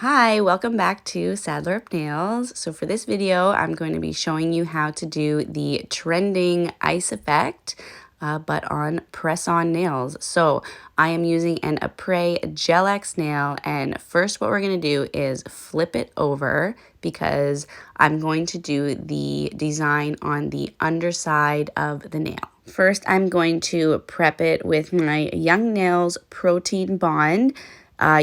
Hi, welcome back to Sadler Up Nails. So for this video, I'm going to be showing you how to do the trending ice effect, but on press-on nails. So I am using an Apres Gel X nail, and first what we're going to do is flip it over because I'm going to do the design on the underside of the nail. First, I'm going to prep it with my Young Nails Protein Bond.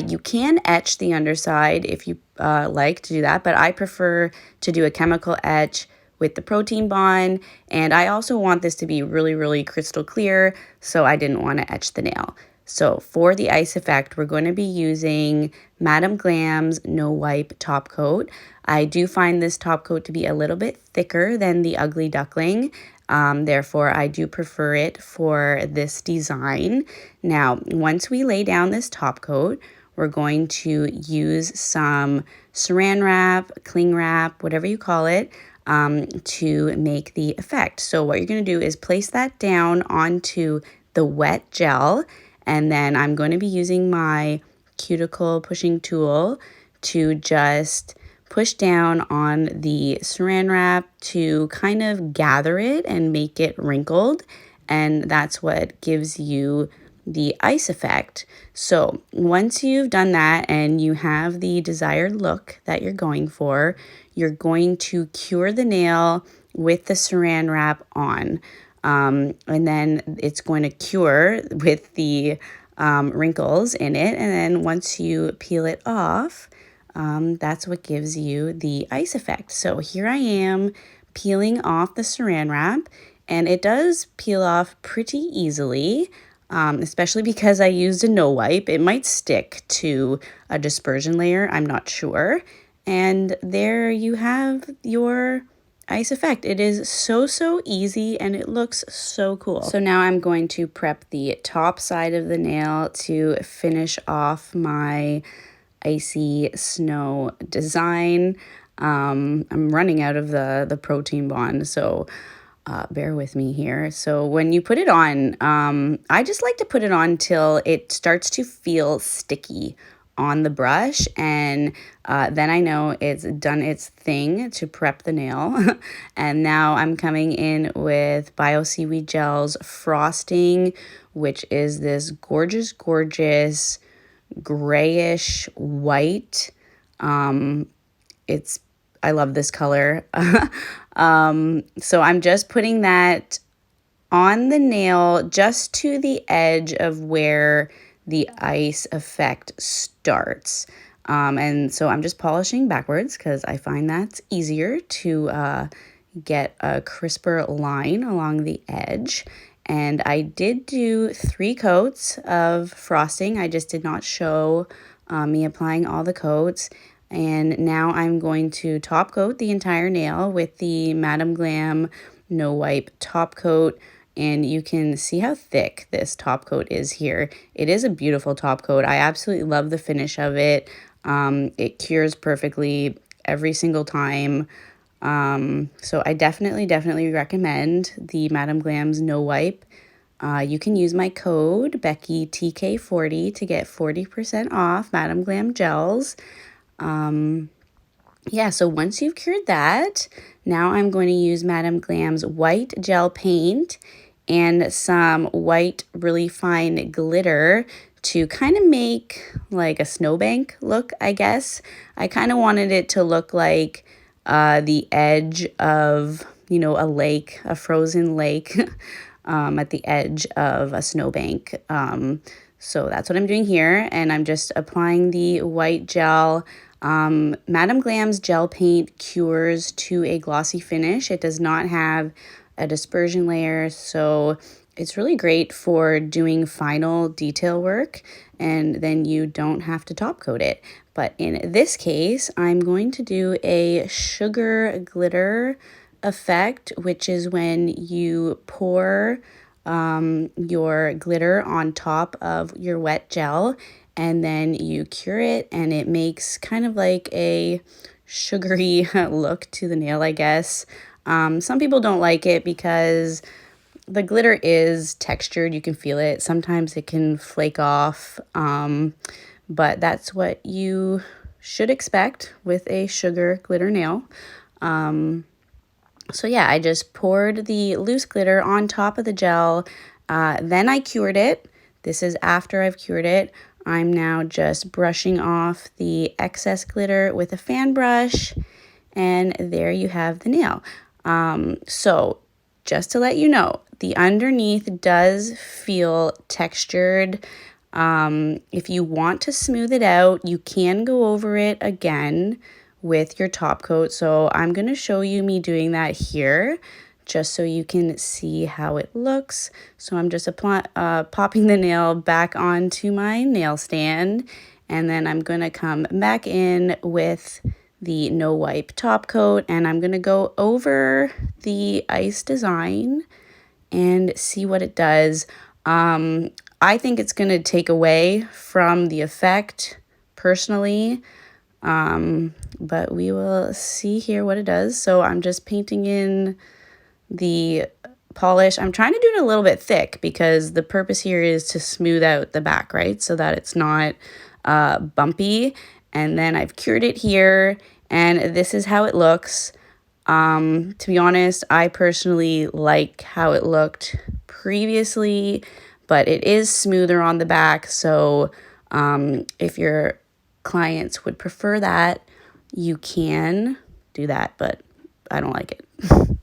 You can etch the underside if you like to do that, but I prefer to do a chemical etch with the Protein Bond, and I also want this to be really crystal clear, so I didn't want to etch the nail. So for the ice effect, we're going to be using Madam Glam's No Wipe top coat. I do find this top coat to be a little bit thicker than the Ugly Duckling. Therefore, I do prefer it for this design. Now, once we lay down this top coat, we're going to use some saran wrap, cling wrap, whatever you call it, to make the effect. So what you're going to do is place that down onto the wet gel, and then I'm going to be using my cuticle pushing tool to just push down on the saran wrap to kind of gather it and make it wrinkled, and that's what gives you the ice effect. So once you've done that and you have the desired look that you're going for, you're going to cure the nail with the saran wrap on. And then it's going to cure with the wrinkles in it. And then once you peel it off, that's what gives you the ice effect. So here I am peeling off the saran wrap, and it does peel off pretty easily, especially because I used a no wipe. It might stick to a dispersion layer, I'm not sure. And there you have your ice effect. It is so easy and it looks so cool. So now I'm going to prep the top side of the nail to finish off my icy snow design. I'm running out of the Protein Bond, so bear with me here. So when you put it on, I just like to put it on till it starts to feel sticky on the brush, and then I know it's done its thing to prep the nail. And now I'm coming in with Bio Seaweed Gel's frosting, which is this gorgeous grayish white. I love this color. So I'm just putting that on the nail just to the edge of where the ice effect starts. And so I'm just polishing backwards because I find that's easier to get a crisper line along the edge. And I did do 3 coats of frosting. I just did not show me applying all the coats. And now I'm going to top coat the entire nail with the Madam Glam No Wipe top coat. And you can see how thick this top coat is here. It is a beautiful top coat. I absolutely love the finish of it. It cures perfectly every single time. So I definitely recommend the Madam Glam's No Wipe. You can use my code BeckyTK40 to get 40% off Madam Glam gels. Yeah, so once you've cured that, now I'm going to use Madam Glam's white gel paint and some white really fine glitter to kind of make like a snowbank look, I guess. I kind of wanted it to look like the edge of, a lake, a frozen lake at the edge of a snowbank. So that's what I'm doing here, and I'm just applying the white gel. Madam Glam's gel paint cures to a glossy finish. It does not have a dispersion layer, so it's really great for doing final detail work, and then you don't have to top coat it. But in this case, I'm going to do a sugar glitter effect, which is when you pour your glitter on top of your wet gel, and then you cure it, and it makes kind of like a sugary look to the nail, I guess. Some people don't like it because the glitter is textured. You can feel it. Sometimes it can flake off, but that's what you should expect with a sugar glitter nail. So yeah, I just poured the loose glitter on top of the gel. Then I cured it. This is after I've cured it. I'm now just brushing off the excess glitter with a fan brush. And there you have the nail. So just to let you know, the underneath does feel textured. If you want to smooth it out, you can go over it again with your top coat. So I'm going to show you me doing that here just so you can see how it looks. So I'm just popping the nail back onto my nail stand, and then I'm going to come back in with the no wipe top coat, and I'm going to go over the ice design and see what it does. I think it's going to take away from the effect personally, but we will see here what it does. So I'm just painting in the polish. I'm trying to do it a little bit thick because the purpose here is to smooth out the back, right? So that it's not bumpy. And then I've cured it here, and this is how it looks. To be honest, I personally like how it looked previously, but it is smoother on the back. So if your clients would prefer that, you can do that, but I don't like it.